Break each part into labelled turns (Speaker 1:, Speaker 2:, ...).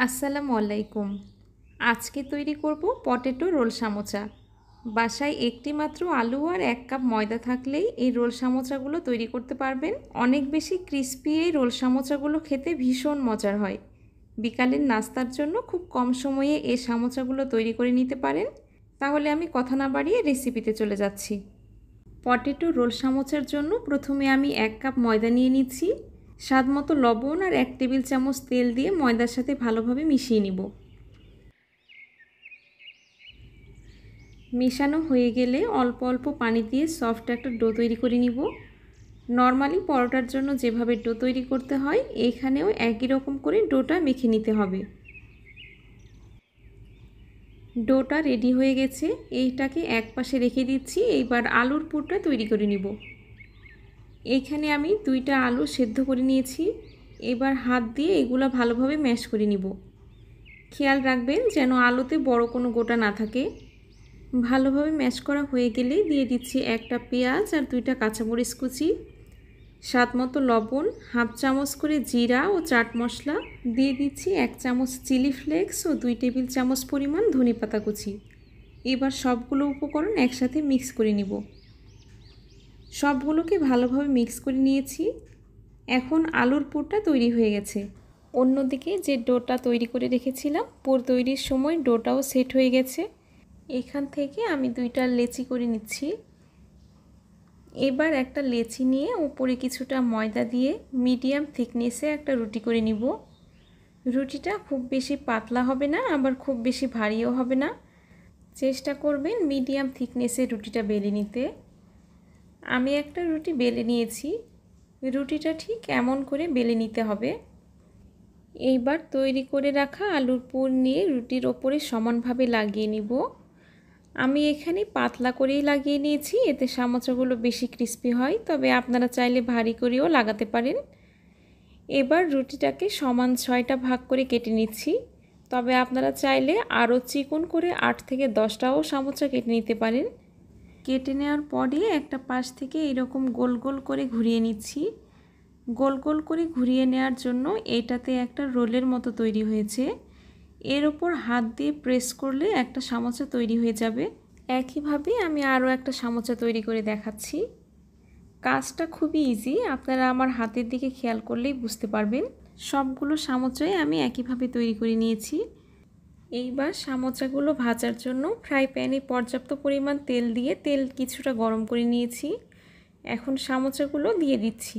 Speaker 1: আসসালামু আলাইকুম। আজকে তৈরি করব পটেটো রোল সামোচা। বাসায় একটি মাত্র আলু আর 1 কাপ ময়দা থাকলেই এই রোল সামোচাগুলো তৈরি করতে পারবেন। অনেক বেশি ক্রিস্পি এই রোল সামোচাগুলো খেতে ভীষণ মজার হয়। বিকালের নাস্তার জন্য খুব কম সময়ে এই সামোচাগুলো তৈরি করে নিতে পারেন। তাহলে আমি কথা না বাড়িয়ে রেসিপিতে চলে যাচ্ছি। পটেটো রোল সামোচার জন্য প্রথমে আমি 1 কাপ ময়দা নিয়ে নিচ্ছি। স্বাদমতো লবণ আর 1 টেবিল চামচ তেল দিয়ে ময়দার সাথে ভালোভাবে মিশিয়ে নিব। মেশানো হয়ে গেলে অল্প অল্প পানি দিয়ে সফট একটা ডো তৈরি করে নিব। নর্মালি পরোটার জন্য যেভাবে ডো তৈরি করতে হয় এখানেও একই রকম করে ডোটা মেখে নিতে হবে। ডোটা রেডি হয়ে গেছে, এইটাকে এক পাশে রেখে দিচ্ছি। এইবার আলুর পুরটা তৈরি করে নিব। এইখানে আমি 2টা আলু সেদ্ধ করে নিয়েছি। এবার হাত দিয়ে এগুলো ভালোভাবে ম্যাশ করে নিব। খেয়াল রাখবেন যেন আলুতে বড় কোনো গোটা না থাকে। ভালোভাবে ম্যাশ করা হয়ে গেলে দিয়ে দিচ্ছি একটা পেঁয়াজ আর 2টা কাঁচামরিচ কুচি, স্বাদমতো লবণ, হাফ চামচ করে জিরা ও চাট মশলা, দিয়ে দিচ্ছি 1 চামচ চিলি ফ্লেক্স ও 2 টেবিল চামচ পরিমাণ ধনেপাতা কুচি। এবার সবগুলো উপকরণ একসাথে মিক্স করে নিব। সবগুলোকে ভালোভাবে মিক্স করে নিয়েছি। এখন আলুর পুরটা তৈরি হয়ে গেছে। অন্যদিকে যে ডোটা তৈরি করে রেখেছিলাম, পুর তৈরির সময় ডোটাও সেট হয়ে গেছে। এখান থেকে আমি 2টা লেচি করে নিচ্ছি। এবার একটা লেচি নিয়ে উপরে কিছুটা ময়দা দিয়ে মিডিয়াম থিকনেসে একটা রুটি করে নিব। রুটিটা খুব বেশি পাতলা হবে না, আবার খুব বেশি ভারীও হবে না। চেষ্টা করবেন মিডিয়াম থিকনেসে রুটিটা বেলে নিতে। আমি একটা রুটি বেলে নিয়েছি। রুটিটা ঠিক এমন করে বেলে নিতে হবে। এইবার তৈরি করে রাখা আলুর পুর নিয়ে রুটির ওপরে সমানভাবে লাগিয়ে নিব। আমি এখানে পাতলা করেই লাগিয়ে নিয়েছি, এতে সামোচাগুলো বেশি ক্রিস্পি হয়, তবে আপনারা চাইলে ভারী করেও লাগাতে পারেন। এবার রুটিটাকে সমান 6টা ভাগ করে কেটে নিচ্ছি, তবে আপনারা চাইলে আরও চিকন করে 8 থেকে 10টাও সামোচা কেটে নিতে পারেন। কেটে নেওয়ার পরে একটা পাশ থেকে এরকম গোল গোল করে ঘুরিয়ে নিচ্ছি। গোল গোল করে ঘুরিয়ে নেওয়ার জন্য এটাতে একটা রোলের মতো তৈরি হয়েছে। এর ওপর হাত দিয়ে প্রেস করলে একটা সামোচা তৈরি হয়ে যাবে। একইভাবে আমি আরও একটা সামোচা তৈরি করে দেখাচ্ছি। কাজটা খুবই ইজি, আপনারা আমার হাতের দিকে খেয়াল করলেই বুঝতে পারবেন। সবগুলো সামোচাই আমি একইভাবে তৈরি করে নিয়েছি। এইবার সামোচাগুলো ভাজার জন্য ফ্রাই প্যানে পর্যাপ্ত পরিমাণ তেল দিয়ে তেল কিছুটা গরম করে নিয়েছি। এখন সামোচাগুলো দিয়ে দিচ্ছি।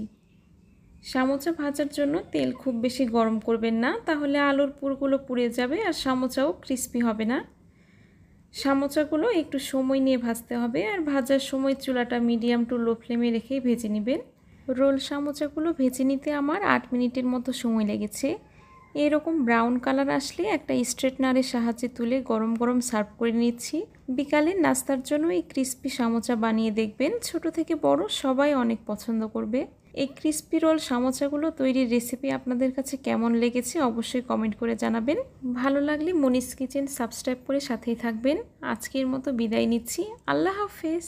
Speaker 1: সামোচা ভাজার জন্য তেল খুব বেশি গরম করবেন না, তাহলে আলুর পুরগুলো পুড়ে যাবে আর সামোচাও ক্রিস্পি হবে না। সামোচাগুলো একটু সময় নিয়ে ভাজতে হবে, আর ভাজার সময় চুলাটা মিডিয়াম টু লো ফ্লেমে রেখেই ভেজে নেবেন। রোল সামোচাগুলো ভেজে নিতে আমার 8 মিনিটের মতো সময় লেগেছে। এরকম ব্রাউন কালার আসলে একটা স্ট্রেটনারের সাহায্যে তুলে গরম গরম সার্ভ করে নিচ্ছি। বিকালের নাস্তার জন্য এই ক্রিস্পি সামোচা বানিয়ে দেখবেন, ছোট থেকে বড় সবাই অনেক পছন্দ করবে। এই ক্রিস্পি রোল সামোচাগুলো তৈরির রেসিপি আপনাদের কাছে কেমন লেগেছে অবশ্যই কমেন্ট করে জানাবেন। ভালো লাগলে মনিস কিচেন সাবস্ক্রাইব করে সাথেই থাকবেন। আজকের মতো বিদায় নিচ্ছি। আল্লাহ হাফেজ।